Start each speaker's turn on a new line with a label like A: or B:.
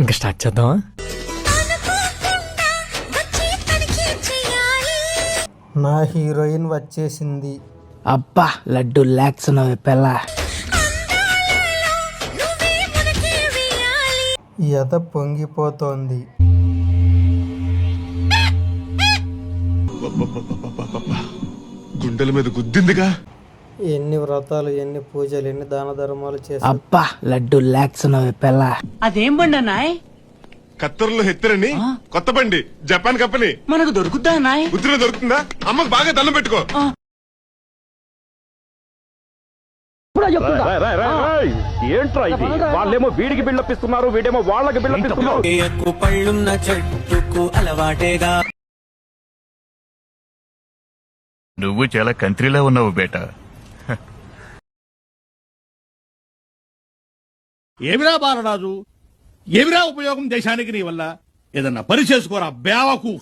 A: ఇంకా స్టార్ట్ చేద్దామా?
B: నా హీరోయిన్ వచ్చేసింది.
C: అబ్బా లడ్డు లాక్స్ పెళ్ళ
B: ఎద పొంగిపోతోంది.
D: గుండెల మీద గుద్దిందిగా.
B: ఎన్ని వ్రతాలు, ఎన్ని పూజలు, ఎన్ని దాన ధర్మాలు చేసి
C: అబ్బా లడ్డు లాక్స్ పెళ్ళ.
E: అదేం బండి అన్నాయ్?
D: కత్తూరులో హెత్తరని కొత్త బండి, జపాన్ కంపెనీ.
E: మనకు దొరుకుద్దా అన్నాయ్?
D: ఉత్తరం దొరుకుతుందా? అమ్మకు బాగా దండం పెట్టుకో.
F: ఏంట్రా ఇది? వాళ్ళేమో వీడికి బిల్డపిస్తున్నారు, వీడేమో వాళ్ళకి బిల్డపిస్తున్నారు.
G: పళ్ళున్న చెట్టుకు అలవాటేగా.
H: నువ్వు చాలా కంట్రీలో ఉన్నావు బేటా.
I: ఏమిరా బాలరాజు, ఏమిరా ఉపయోగం దేశానికి నీ వల్ల? ఏదన్నా పని చేసుకోరా బేవకు.